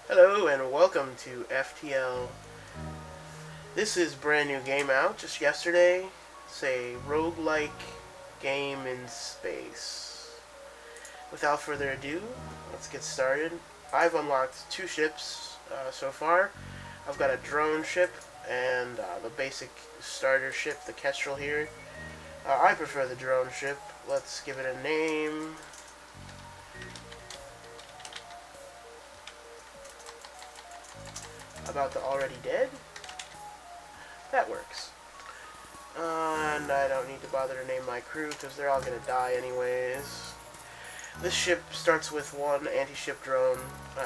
Hello and welcome to FTL. This is brand new game out just yesterday. It's a roguelike game in space. Without further ado, let's get started. I've unlocked two ships so far. I've got a drone ship and the basic starter ship, the Kestrel here. I prefer the drone ship. Let's give it a name. About the Already Dead? That works. And I don't need to bother to name my crew because they're all going to die anyways. This ship starts with one anti-ship drone,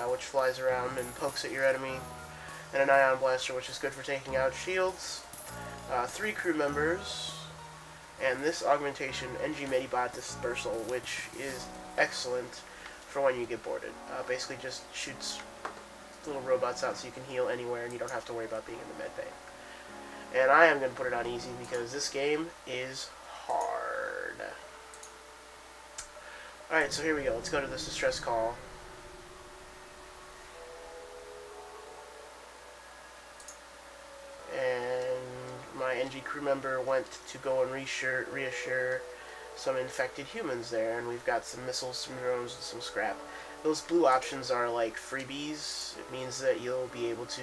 which flies around and pokes at your enemy, and an ion blaster, which is good for taking out shields. 3 crew members, and this augmentation, NG Medibot Dispersal, which is excellent for when you get boarded. Basically just shoots little robots out so you can heal anywhere and you don't have to worry about being in the med bay. And I am going to put it on easy because this game is hard. Alright, so here we go. Let's go to this distress call. And my NG crew member went to go and reassure some infected humans there, and we've got some missiles, some drones, and some scrap. Those blue options are like freebies. It means that you'll be able to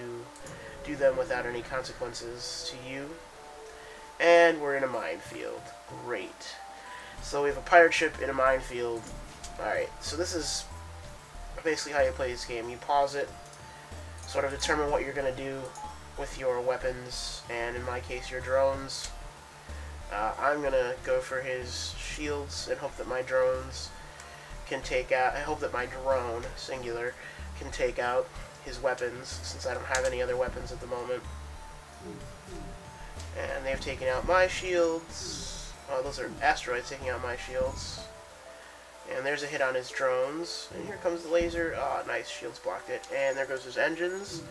do them without any consequences to you. And we're in a minefield. Great. So we have a pirate ship in a minefield. Alright, so this is basically how you play this game. You pause it, sort of determine what you're going to do with your weapons, and in my case your drones. I'm going to go for his shields and hope that my drones can take out, I hope that my drone, singular, can take out his weapons, since I don't have any other weapons at the moment. And they've taken out my shields. Oh, those are asteroids taking out my shields. And there's a hit on his drones. And here comes the laser. Ah, oh, nice, shields blocked it. And there goes his engines.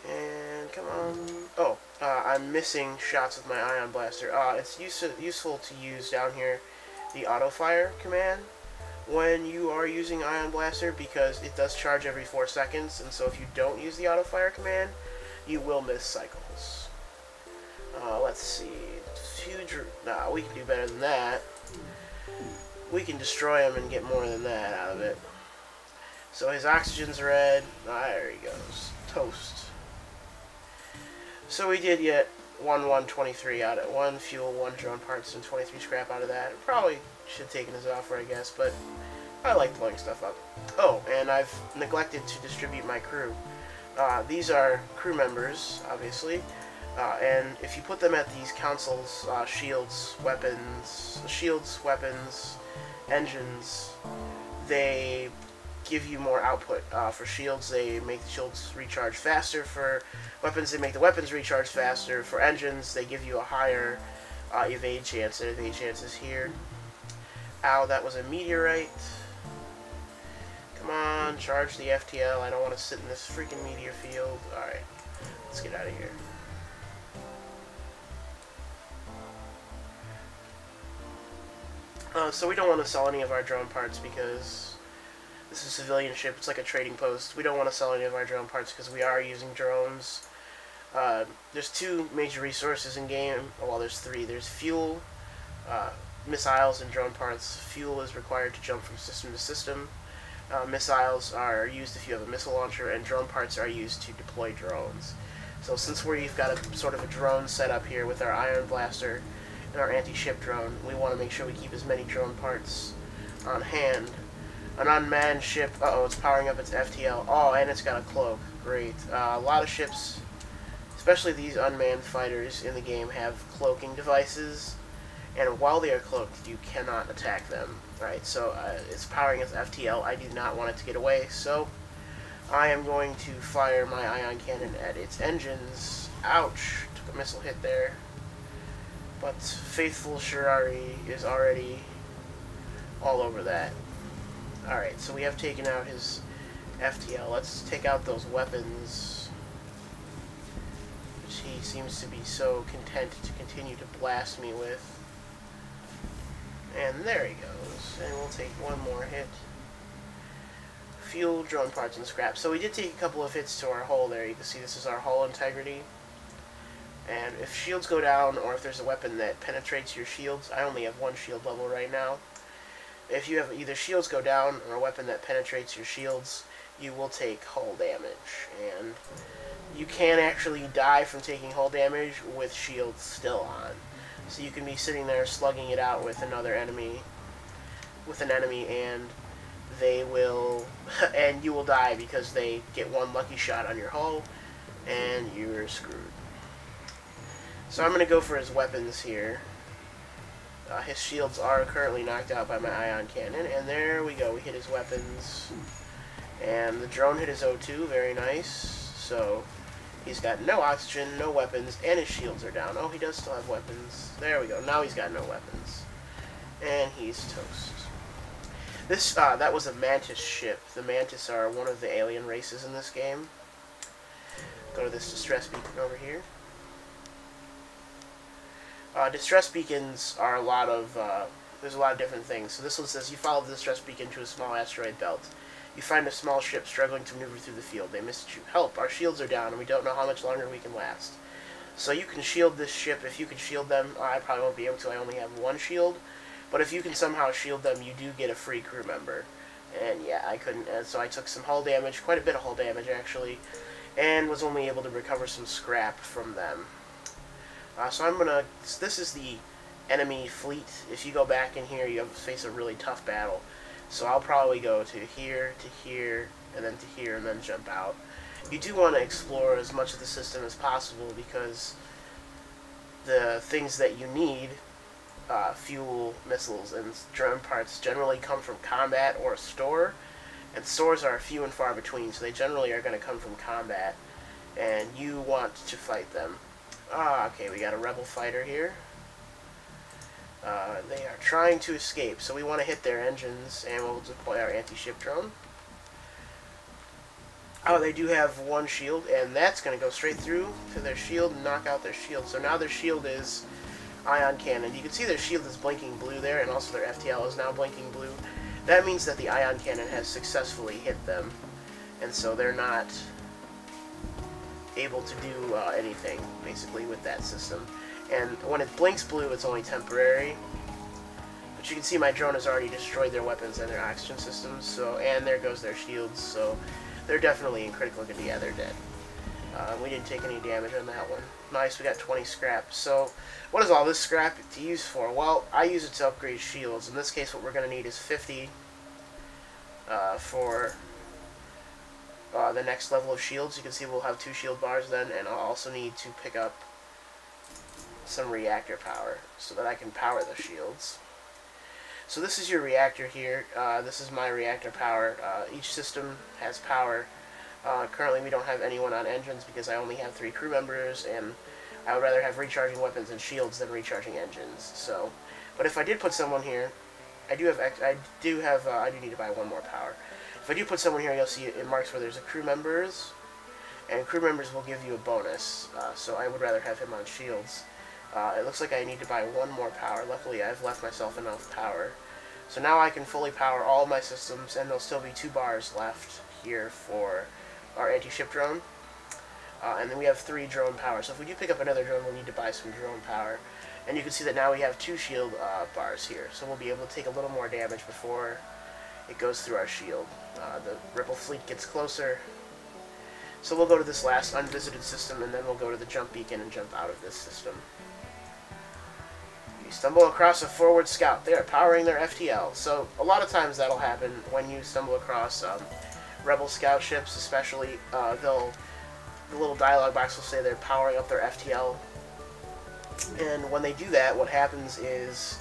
And come on. Oh, I'm missing shots with my ion blaster. It's useful to use down here the auto fire command when you are using ion blaster, because it does charge every 4 seconds, and so if you don't use the auto fire command, you will miss cycles. Let's see. Nah, we can do better than that. We can destroy him and get more than that out of it. So his oxygen's red. There he goes. Toast. So we did get 123 out of 1 fuel, 1 drone parts, and 23 scrap out of that. Probably should have taken his offer, I guess, but I like blowing stuff up. Oh, and I've neglected to distribute my crew. These are crew members, obviously, and if you put them at these consoles, shields, weapons, engines, they give you more output. For shields, they make the shields recharge faster. For weapons, they make the weapons recharge faster. For engines, they give you a higher evade chance. The evade chance is here. Ow, that was a meteorite. Come on, charge the FTL. I don't want to sit in this freaking meteor field. Alright, let's get out of here. So we don't want to sell any of our drone parts because this is a civilian ship. It's like a trading post. We don't want to sell any of our drone parts because we are using drones. There's 2 major resources in game. Well, there's 3. There's fuel, missiles, and drone parts. Fuel is required to jump from system to system. Missiles are used if you have a missile launcher, and drone parts are used to deploy drones. So since we've got a sort of a drone set up here with our ion blaster and our anti-ship drone, we want to make sure we keep as many drone parts on hand. An unmanned ship. Uh-oh, it's powering up its FTL. Oh, and it's got a cloak. Great. A lot of ships, especially these unmanned fighters in the game, have cloaking devices, and while they are cloaked, you cannot attack them. Right, so it's powering its FTL. I do not want it to get away, so I am going to fire my ion cannon at its engines. Ouch! Took a missile hit there. But faithful Shirari is already all over that. Alright, so we have taken out his FTL. Let's take out those weapons, which he seems to be so content to continue to blast me with. And there he goes. And we'll take one more hit. fuel, drone parts, and scrap. So we did take a couple of hits to our hull there. You can see this is our hull integrity. And if shields go down, or if there's a weapon that penetrates your shields, I only have one shield level right now. If you have either shields go down or a weapon that penetrates your shields, you will take hull damage. And you can actually die from taking hull damage with shields still on. So you can be sitting there slugging it out with another enemy, and they will, and you will die because they get one lucky shot on your hull, and you're screwed. So I'm going to go for his weapons here. His shields are currently knocked out by my ion cannon, and there we go. We hit his weapons, and the drone hit his O2. Very nice. So he's got no oxygen, no weapons, and his shields are down. Oh, he does still have weapons. There we go. Now he's got no weapons, and he's toast. This that was a Mantis ship. The Mantis are one of the alien races in this game. Go to this distress beacon over here. Distress beacons are a lot of, there's a lot of different things. So this one says, you follow the distress beacon to a small asteroid belt. You find a small ship struggling to maneuver through the field. They missed you. Help, our shields are down and we don't know how much longer we can last. So you can shield this ship. If you can shield them, I probably won't be able to. I only have one shield. But if you can somehow shield them, you do get a free crew member. And yeah, I couldn't, and so I took some hull damage, quite a bit of hull damage actually, and was only able to recover some scrap from them. So I'm gonna, this is the enemy fleet. If you go back in here, you face a really tough battle. So I'll probably go to here, and then to here, and then jump out. You do want to explore as much of the system as possible because the things that you need, fuel, missiles, and drone parts generally come from combat or a store, and stores are few and far between, so they generally are going to come from combat, and you want to fight them. Okay, we got a rebel fighter here. They are trying to escape, so we want to hit their engines, and we'll deploy our anti-ship drone. Oh, they do have one shield, and that's going to go straight through to their shield and knock out their shield. So now their shield is ion cannon. You can see their shield is blinking blue there, and also their FTL is now blinking blue. That means that the ion cannon has successfully hit them, and so they're not able to do anything, basically, with that system. And when it blinks blue, it's only temporary. But you can see my drone has already destroyed their weapons and their oxygen systems, so, and there goes their shields, so they're definitely in critical condition. Yeah, they're dead. We didn't take any damage on that one. Nice, we got 20 scrap. So, what is all this scrap to use for? Well, I use it to upgrade shields. In this case, what we're going to need is 50 for the next level of shields. You can see we'll have 2 shield bars then, and I'll also need to pick up some reactor power so that I can power the shields. So this is your reactor here. This is my reactor power. Each system has power. Currently we don't have anyone on engines because I only have 3 crew members, and I would rather have recharging weapons and shields than recharging engines. So, but if I did put someone here, I do need to buy 1 more power. If I do put someone here, you'll see it marks where there's a crew members, and crew members will give you a bonus. So I would rather have him on shields. It looks like I need to buy 1 more power. Luckily, I've left myself enough power. So now I can fully power all my systems, and there'll still be 2 bars left here for our anti-ship drone. And then we have 3 drone power. So if we do pick up another drone, we'll need to buy some drone power. And you can see that now we have 2 shield bars here. So we'll be able to take a little more damage before it goes through our shield. The Ripple fleet gets closer. So we'll go to this last unvisited system, and then we'll go to the jump beacon and jump out of this system. You stumble across a forward scout. They are powering their FTL. So a lot of times that'll happen when you stumble across Rebel scout ships, especially. The little dialogue box will say they're powering up their FTL. And when they do that, what happens is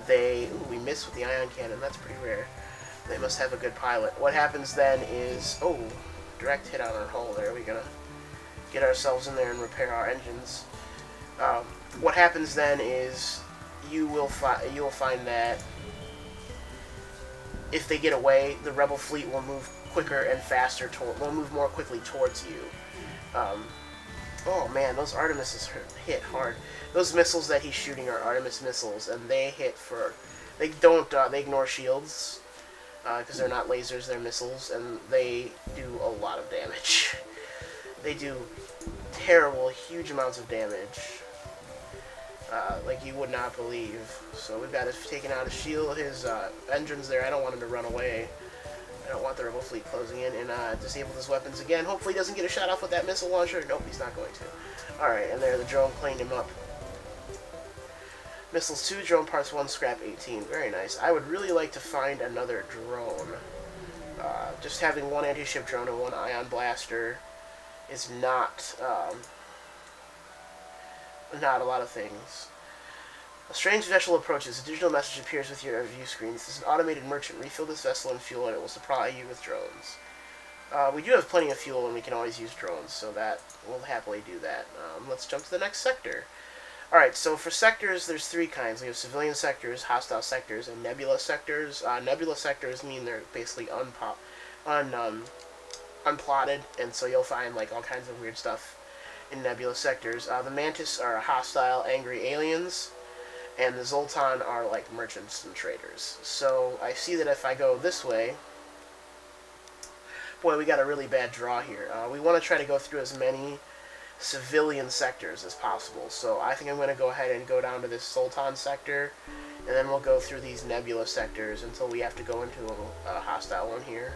they... Ooh, we miss with the ion cannon. That's pretty rare. They must have a good pilot. What happens then is... Oh, direct hit on our hull there. We're going to get ourselves in there and repair our engines. What happens then is you'll find that if they get away, the Rebel fleet will move quicker and faster, will move more quickly towards you. Oh man, those Artemises hit hard. Those missiles that he's shooting are Artemis missiles, and they hit for... They ignore shields. because they're not lasers, they're missiles, and they do a lot of damage. They do terrible, huge amounts of damage, like you would not believe. So we've got his taking out his shield, his engines there. I don't want him to run away. I don't want the rebel fleet closing in, and disable his weapons again. Hopefully he doesn't get a shot off with that missile launcher. Nope, he's not going to. Alright, and there the drone cleaned him up. Missiles 2, drone parts 1, scrap 18. Very nice. I would really like to find another drone. Just having one anti-ship drone and one ion blaster is not a lot of things. A strange vessel approaches. A digital message appears with your view screen. This is an automated merchant. Refill this vessel and fuel, and it will supply you with drones. We do have plenty of fuel, and we can always use drones, so that we'll happily do that. Let's jump to the next sector. Alright, so for sectors, there's 3 kinds. We have civilian sectors, hostile sectors, and nebula sectors. Nebula sectors mean they're basically unplotted, and so you'll find like all kinds of weird stuff in nebula sectors. The Mantis are hostile, angry aliens, and the Zoltan are like merchants and traders. So I see that if I go this way, boy, we got a really bad draw here. We want to try to go through as many civilian sectors as possible. So I think I'm going to go ahead and go down to this Zoltan sector, and then we'll go through these nebula sectors until we have to go into a hostile one here.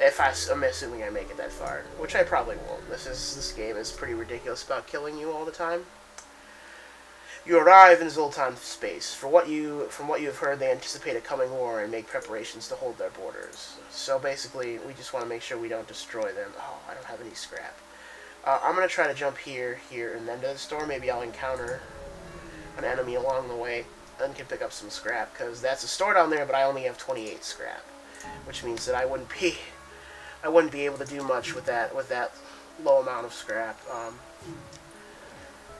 I'm assuming I make it that far, which I probably won't. This game is pretty ridiculous about killing you all the time. You arrive in Zoltan space. From what you have heard, they anticipate a coming war and make preparations to hold their borders. So basically, we just want to make sure we don't destroy them. Oh, I don't have any scrap. I'm going to try to jump here, and then to the store. Maybe I'll encounter an enemy along the way and can pick up some scrap, because that's a store down there, but I only have 28 scrap, which means that I wouldn't be able to do much with that low amount of scrap.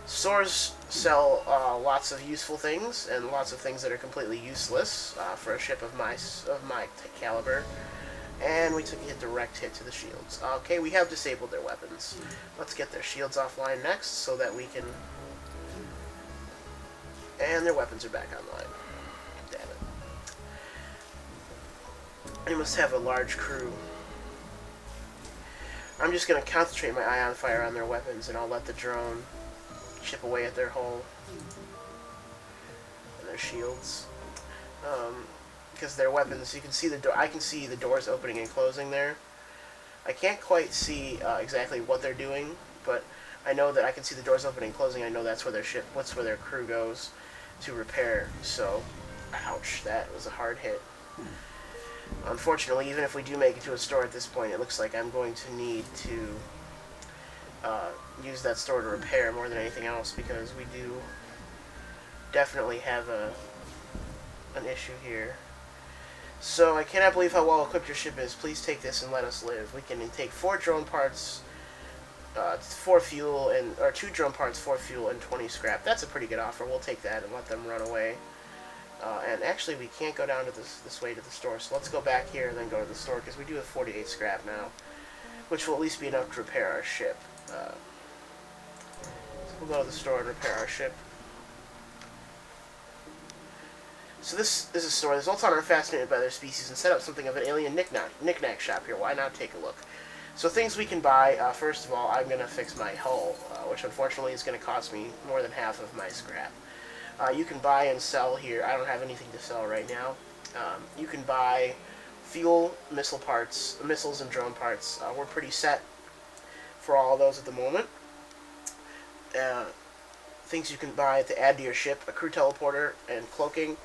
Stores sell lots of useful things and lots of things that are completely useless for a ship of my caliber. And we took a direct hit to the shields. Okay, we have disabled their weapons. Let's get their shields offline next so that we can... And their weapons are back online. Damn it. They must have a large crew. I'm just going to concentrate my ion fire on their weapons, and I'll let the drone chip away at their hull and their shields. Because their weapons, you can see the door. I can see the doors opening and closing there. I can't quite see exactly what they're doing, but I know that I can see the doors opening and closing. I know that's where where their crew goes to repair. So, ouch, that was a hard hit. Unfortunately, even if we do make it to a store at this point, it looks like I'm going to need to use that store to repair more than anything else, because we do definitely have an issue here. So I cannot believe how well equipped your ship is. Please take this and let us live. We can take 4 drone parts, 4 fuel, or 2 drone parts, 4 fuel, and 20 scrap. That's a pretty good offer. We'll take that and let them run away. And actually, we can't go down to this way to the store. So let's go back here and then go to the store, because we do have 48 scrap now, which will at least be enough to repair our ship. So we'll go to the store and repair our ship. So this is a store. The Zoltan are fascinated by their species and set up something of an alien knick-knack shop here. Why not take a look? So things we can buy, first of all, I'm going to fix my hull, which unfortunately is going to cost me more than half of my scrap. You can buy and sell here. I don't have anything to sell right now. You can buy fuel, missile parts, missiles and drone parts. We're pretty set for all of those at the moment. Things you can buy to add to your ship: a crew teleporter and cloaking.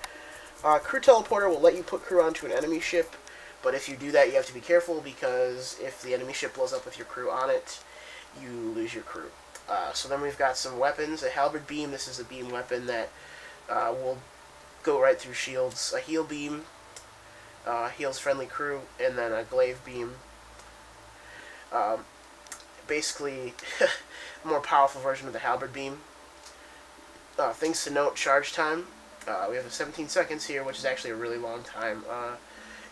Crew teleporter will let you put crew onto an enemy ship, but if you do that, you have to be careful, because if the enemy ship blows up with your crew on it, you lose your crew. So then we've got some weapons. A halberd beam. This is a beam weapon that will go right through shields. A heal beam heals friendly crew, and then a glaive beam. Basically, a more powerful version of the halberd beam. Things to note: charge time. We have 17 seconds here, which is actually a really long time.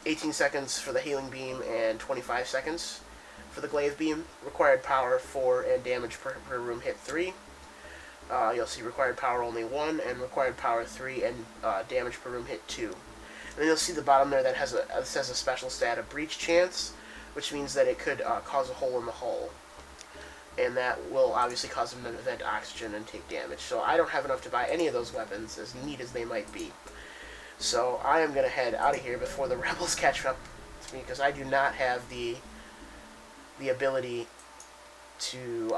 18 seconds for the healing beam and 25 seconds for the glaive beam. Required power 4 and damage per room hit 3. You'll see required power only 1 and required power 3 and damage per room hit 2. And then you'll see the bottom there that says a special stat, a breach chance, which means that it could cause a hole in the hull. And that will obviously cause them to vent oxygen and take damage. So I don't have enough to buy any of those weapons, as neat as they might be. So I am going to head out of here before the rebels catch up to me, because I do not have the ability to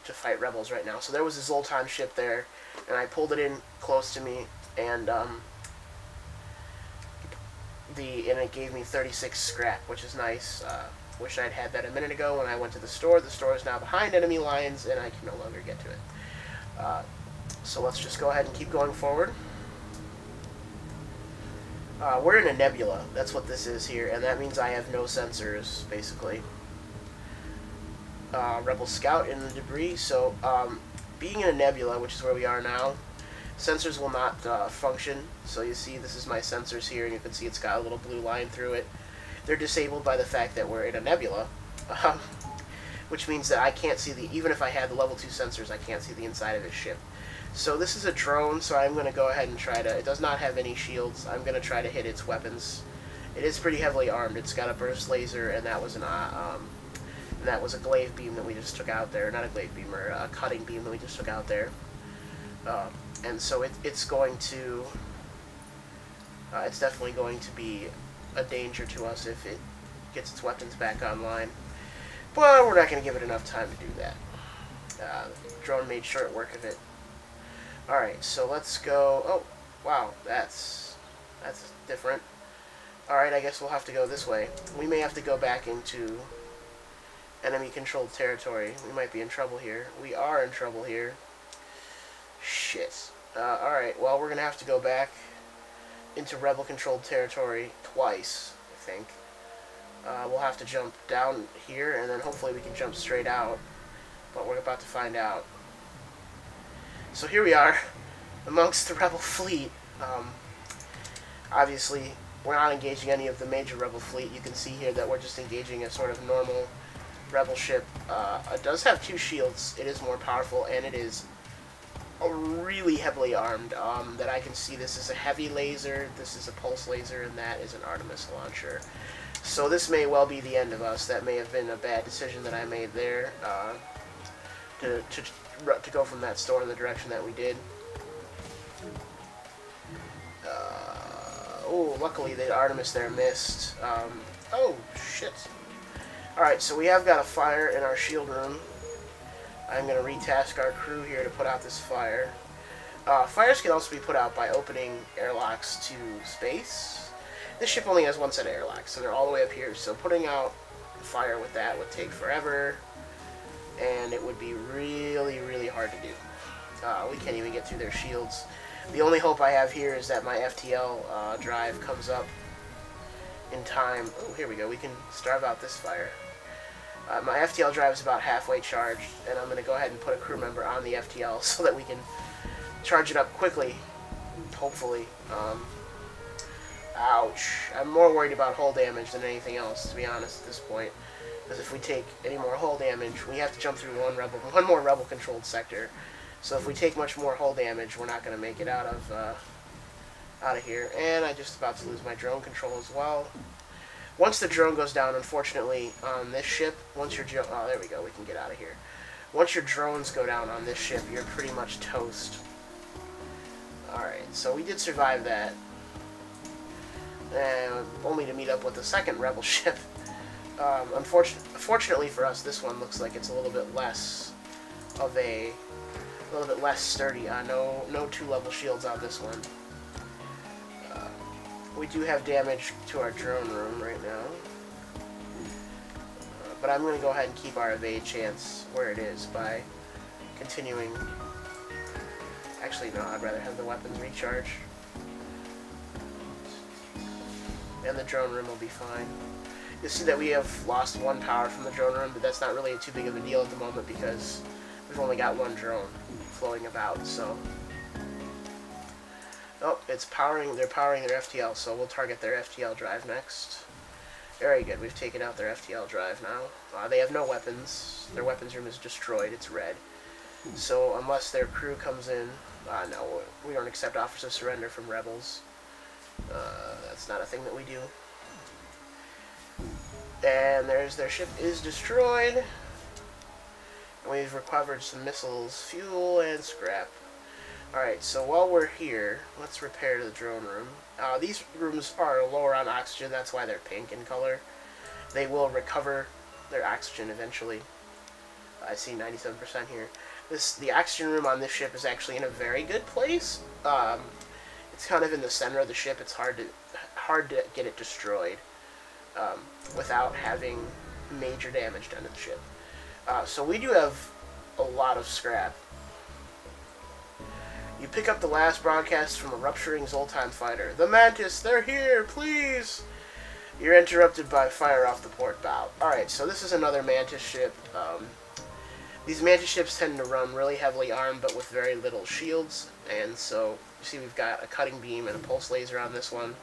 fight rebels right now. So there was a Zoltan ship there, and I pulled it in close to me, and it gave me 36 scrap, which is nice. Wish I'd had that a minute ago when I went to the store. The store is now behind enemy lines, and I can no longer get to it. So let's just go ahead and keep going forward. We're in a nebula. That's what this is here, and that means I have no sensors, basically. Rebel scout in the debris. So, being in a nebula, which is where we are now, sensors will not function. So you see, this is my sensors here, and you can see it's got a little blue line through it. They're disabled by the fact that we're in a nebula, which means that I can't see even if I had the level 2 sensors, I can't see the inside of his ship. So this is a drone, so I'm going to go ahead and try to, it does not have any shields, I'm going to try to hit its weapons. It is pretty heavily armed. It's got a burst laser, and that was a glaive beam that we just took out there. Not a glaive beam, or a cutting beam that we just took out there. And so it's going to, it's definitely going to be a danger to us if it gets its weapons back online. But we're not going to give it enough time to do that. The drone made short work of it. Alright, so let's go. Oh, wow, that's different. Alright, I guess we'll have to go this way. We may have to go back into enemy-controlled territory. We might be in trouble here. We are in trouble here. Shit. Alright, well, we're going to have to go back into rebel-controlled territory twice, I think. We'll have to jump down here, and then hopefully we can jump straight out. But we're about to find out. So here we are, amongst the rebel fleet. Obviously, we're not engaging any of the major rebel fleet. You can see here that we're just engaging a sort of normal rebel ship. It does have 2 shields. It is more powerful, and it is really heavily armed. That I can see, this is a heavy laser, this is a pulse laser, and that is an Artemis launcher. So this may well be the end of us. That may have been a bad decision that I made there, to go from that store in the direction that we did. Oh, luckily the Artemis there missed. Oh, shit. Alright, so we have got a fire in our shield room. I'm going to retask our crew here to put out this fire. Fires can also be put out by opening airlocks to space. This ship only has one set of airlocks, so they're all the way up here. So putting out fire with that would take forever, and it would be really, really hard to do. We can't even get through their shields. The only hope I have here is that my FTL drive comes up in time. Oh, here we go. We can starve out this fire. My FTL drive is about halfway charged, and I'm going to go ahead and put a crew member on the FTL so that we can charge it up quickly, hopefully. Ouch. I'm more worried about hull damage than anything else, to be honest, at this point. Because if we take any more hull damage, we have to jump through one more rebel-controlled sector. So if we take much more hull damage, we're not going to make it out of here. And I'm just about to lose my drone control as well. Once the drone goes down, unfortunately, on this ship, once your oh, there we go, we can get out of here. Once your drones go down on this ship, you're pretty much toast. Alright, so we did survive that. And only to meet up with the second rebel ship. Unfortunately for us, this one looks like it's a little bit less of a little bit less sturdy. No 2-level shields on this one. We do have damage to our drone room right now. But I'm going to go ahead and keep our evade chance where it is by continuing. Actually, no, I'd rather have the weapons recharge. And the drone room will be fine. You'll see that we have lost 1 power from the drone room, but that's not really too big of a deal at the moment because we've only got 1 drone floating about, so. Oh, it's powering, they're powering their FTL, so we'll target their FTL drive next. Very good, we've taken out their FTL drive now. They have no weapons. Their weapons room is destroyed, it's red. So unless their crew comes in, no, we don't accept offers of surrender from rebels. That's not a thing that we do. And their ship is destroyed. We've recovered some missiles, fuel, and scrap. Alright, so while we're here, let's repair the drone room. These rooms are lower on oxygen, that's why they're pink in color. They will recover their oxygen eventually. I see 97% here. The oxygen room on this ship is actually in a very good place. It's kind of in the center of the ship. It's hard to get it destroyed without having major damage done to the ship. So we do have a lot of scrap. You pick up the last broadcast from a rupturing Zoltan fighter. The Mantis, they're here, please! You're interrupted by fire off the port bow. Alright, so this is another Mantis ship. These Mantis ships tend to run really heavily armed, but with very little shields. And so, you see we've got a cutting beam and a pulse laser on this one.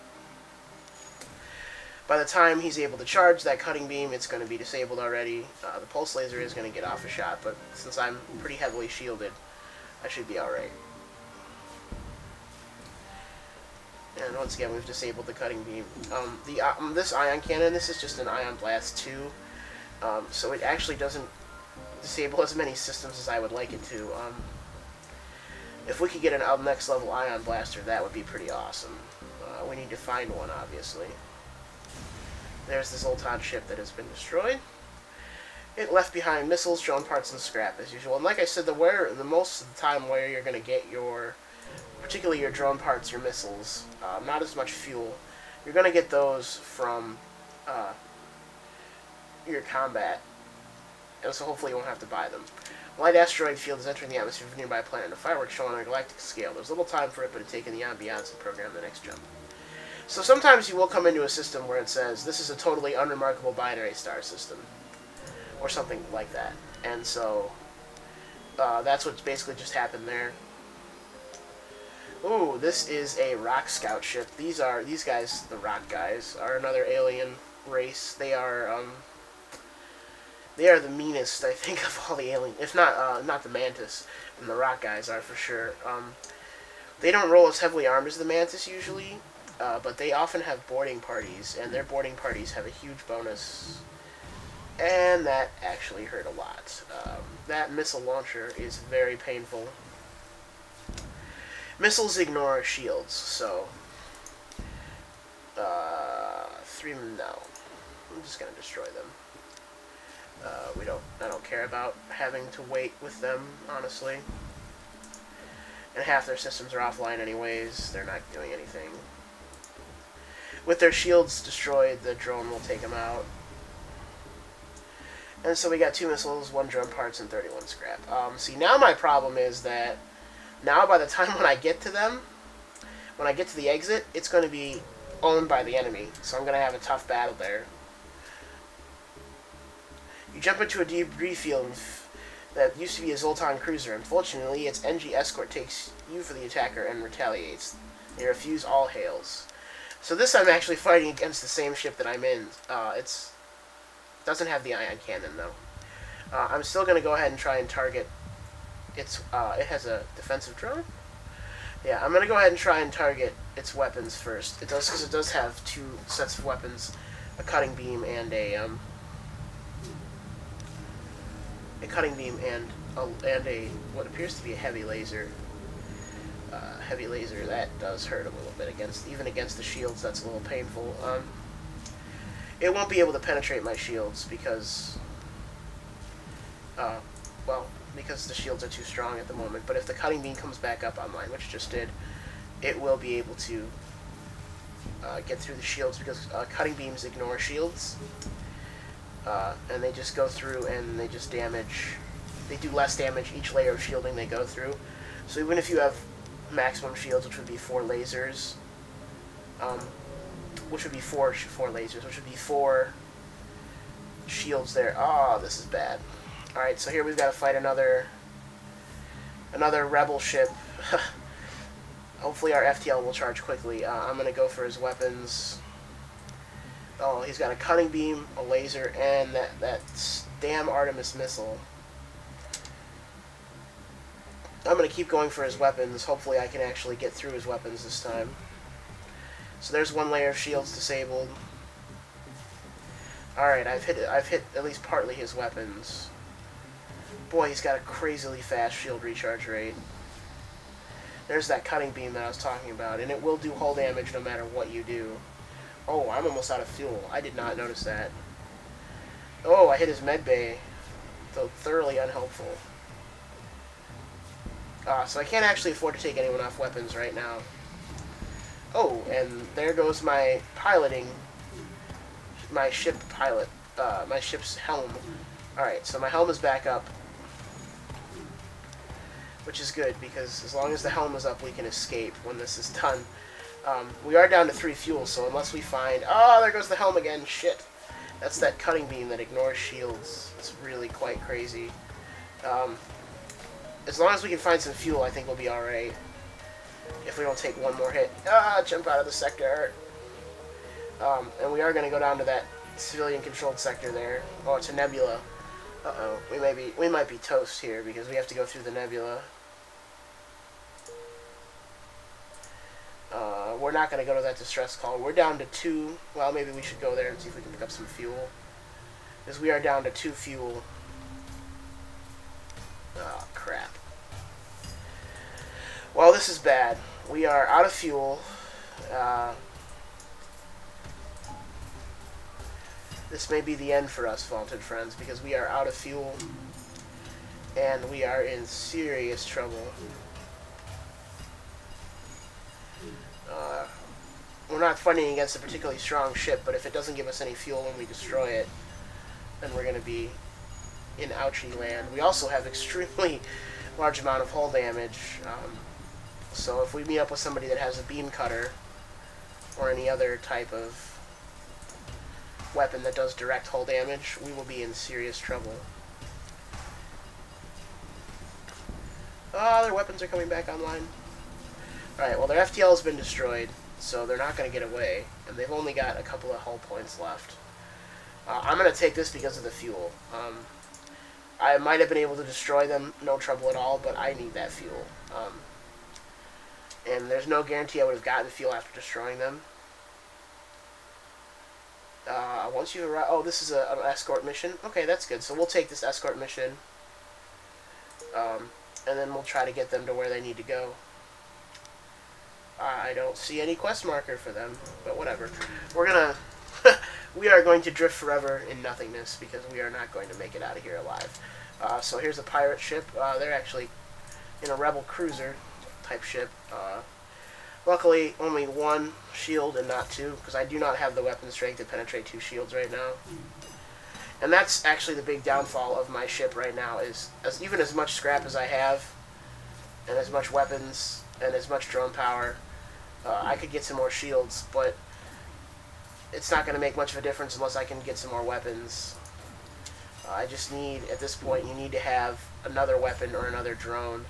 By the time he's able to charge that cutting beam, it's going to be disabled already. The pulse laser is going to get off a shot, but since I'm pretty heavily shielded, I should be alright. And once again, we've disabled the cutting beam. This ion cannon, this is just an Ion Blast 2, so it actually doesn't disable as many systems as I would like it to. If we could get an next level Ion Blaster, that would be pretty awesome. We need to find one, obviously. There's the Zoltan ship that has been destroyed. It left behind missiles, drone parts, and scrap, as usual. And like I said, the most of the time where you're going to get particularly your drone parts, your missiles, not as much fuel. You're going to get those from your combat, and so hopefully you won't have to buy them. A light asteroid field is entering the atmosphere of a nearby planet. A fireworks show on a galactic scale. There's little time for it, but to take in the ambiance and program the next jump. So sometimes you will come into a system where it says, this is a totally unremarkable binary star system, or something like that. And so that's what's basically just happened there. Ooh, this is a rock scout ship. These guys, the rock guys, are another alien race. They are the meanest, I think, of all the aliens. If not the Mantis, and the rock guys are for sure. They don't roll as heavily armed as the Mantis usually, but they often have boarding parties, and their boarding parties have a huge bonus. And that actually hurt a lot. That missile launcher is very painful. Missiles ignore shields, so no. I'm just gonna destroy them. I don't care about having to wait with them, honestly. And half their systems are offline anyways. They're not doing anything. With their shields destroyed, the drone will take them out. And so we got 2 missiles, 1 drone parts, and 31 scrap. See, now my problem is that now by the time when I get to them, when I get to the exit, it's going to be owned by the enemy. So I'm going to have a tough battle there. You jump into a debris field that used to be a Zoltan cruiser. Unfortunately, its NG escort takes you for the attacker and retaliates. They refuse all hails. So this I'm actually fighting against the same ship that I'm in. It doesn't have the ion cannon though. I'm still going to go ahead and try and target its. It has a defensive drone. Yeah, I'm going to go ahead and try and target its weapons first. It does, because it does have 2 sets of weapons, a cutting beam and a cutting beam and a what appears to be a heavy laser. Heavy laser, that does hurt a little bit even against the shields. That's a little painful. It won't be able to penetrate my shields because because the shields are too strong at the moment. But if the cutting beam comes back up online, which it just did, it will be able to get through the shields, because cutting beams ignore shields, and they just go through and they just damage. They do less damage each layer of shielding they go through. So even if you have maximum shields, which would be 4 lasers, which would be 4 lasers, which would be 4 shields there. Oh, this is bad. Alright, so here we've got to fight another rebel ship. Hopefully our FTL will charge quickly. I'm going to go for his weapons. Oh, he's got a cutting beam, a laser, and that damn Artemis missile. I'm going to keep going for his weapons. Hopefully I can actually get through his weapons this time. So there's one layer of shields disabled. Alright, I've hit at least partly his weapons. Boy, he's got a crazily fast shield recharge rate. There's that cutting beam that I was talking about, and it will do hull damage no matter what you do. Oh, I'm almost out of fuel. I did not notice that. Oh, I hit his med bay. So thoroughly unhelpful. So I can't actually afford to take anyone off weapons right now. Oh, and there goes my piloting. My ship pilot. My ship's helm. Alright, so my helm is back up. Which is good, because as long as the helm is up, we can escape when this is done. We are down to 3 fuel, so unless we find... Oh, there goes the helm again. Shit. That's that cutting beam that ignores shields. It's really quite crazy. As long as we can find some fuel, I think we'll be alright. If we don't take one more hit. Jump out of the sector. And we are going to go down to that civilian-controlled sector there. Oh, it's a nebula. Uh-oh. We might be toast here, because we have to go through the nebula. We're not going to go to that distress call. We're down to 2. Well, maybe we should go there and see if we can pick up some fuel. Because we are down to 2 fuel. Oh, crap. Well, this is bad. We are out of fuel. This may be the end for us, vaunted friends, because we are out of fuel. And we are in serious trouble. We're not fighting against a particularly strong ship, but if it doesn't give us any fuel when we destroy it, then we're going to be in ouchie land. We also have extremely large amount of hull damage. So if we meet up with somebody that has a beam cutter, or any other type of weapon that does direct hull damage, we will be in serious trouble. Oh, their weapons are coming back online. Alright, well, their FTL has been destroyed, so they're not going to get away, and they've only got a couple of hull points left. I'm going to take this because of the fuel. I might have been able to destroy them, no trouble at all, but I need that fuel. And there's no guarantee I would have gotten fuel after destroying them. Once you arrive... Oh, this is an escort mission? Okay, that's good. So we'll take this escort mission. And then we'll try to get them to where they need to go. I don't see any quest marker for them, but whatever. We're gonna... we are going to drift forever in nothingness, because we are not going to make it out of here alive. So here's a pirate ship. They're actually in a rebel cruiser type ship. Luckily, only 1 shield and not 2, because I do not have the weapon strength to penetrate 2 shields right now. And that's actually the big downfall of my ship right now, is even as much scrap as I have, and as much weapons, and as much drone power, I could get some more shields, but it's not going to make much of a difference unless I can get some more weapons. I just need, at this point, you need to have another weapon or another drone,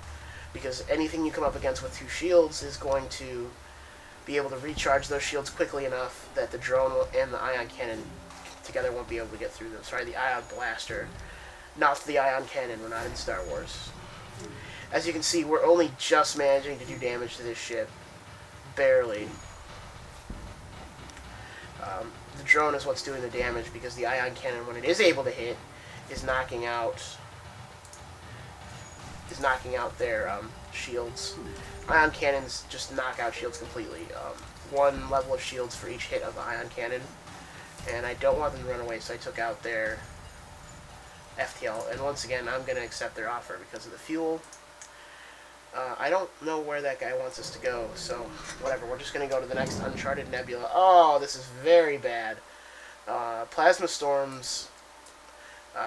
because anything you come up against with 2 shields is going to be able to recharge those shields quickly enough that the drone and the ion cannon together won't be able to get through them. Sorry, the ion blaster, not the ion cannon. We're not in Star Wars. As you can see, we're only just managing to do damage to this ship. Barely. The drone is what's doing the damage, because the ion cannon, when it is able to hit, is knocking out their shields. Ion cannons just knock out shields completely. 1 level of shields for each hit of the ion cannon. And I don't want them to run away, so I took out their FTL. And once again, I'm going to accept their offer because of the fuel. I don't know where that guy wants us to go, so whatever. We're just going to go to the next uncharted nebula. Oh, this is very bad. Plasma storms.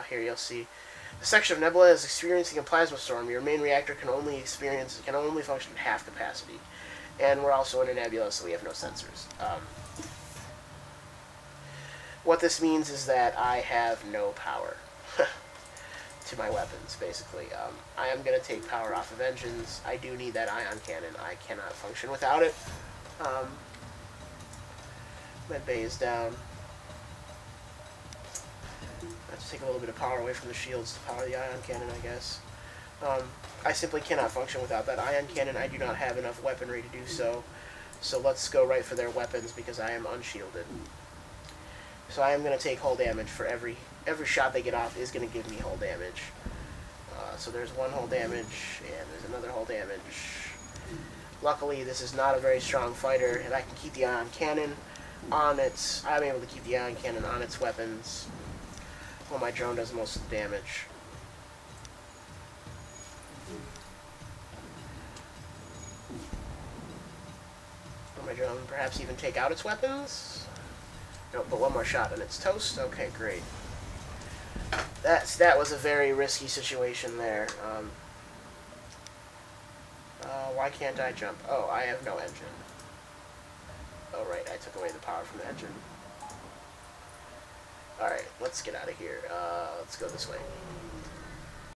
Here you'll see. The section of nebula is experiencing a plasma storm. Your main reactor can only function at half capacity. And we're also in a nebula, so we have no sensors. What this means is that I have no power to my weapons, basically. I am going to take power off of engines. I do need that ion cannon. I cannot function without it. Med bay is down. I have to take a little bit of power away from the shields to power the ion cannon, I guess. I simply cannot function without that ion cannon. I do not have enough weaponry to do so. So let's go right for their weapons because I am unshielded. So I am going to take hull damage for every shot they get off is going to give me hull damage. So there's one hull damage, and there's another hull damage. Luckily, this is not a very strong fighter, and I can keep the ion cannon on its... I'm able to keep the ion cannon on its weapons while my drone does most of the damage. Will my drone perhaps even take out its weapons? No, but one more shot and it's toast? Okay, great. That was a very risky situation there. Why can't I jump? Oh, I have no engine. Oh, right, I took away the power from the engine. Alright, let's get out of here. Let's go this way.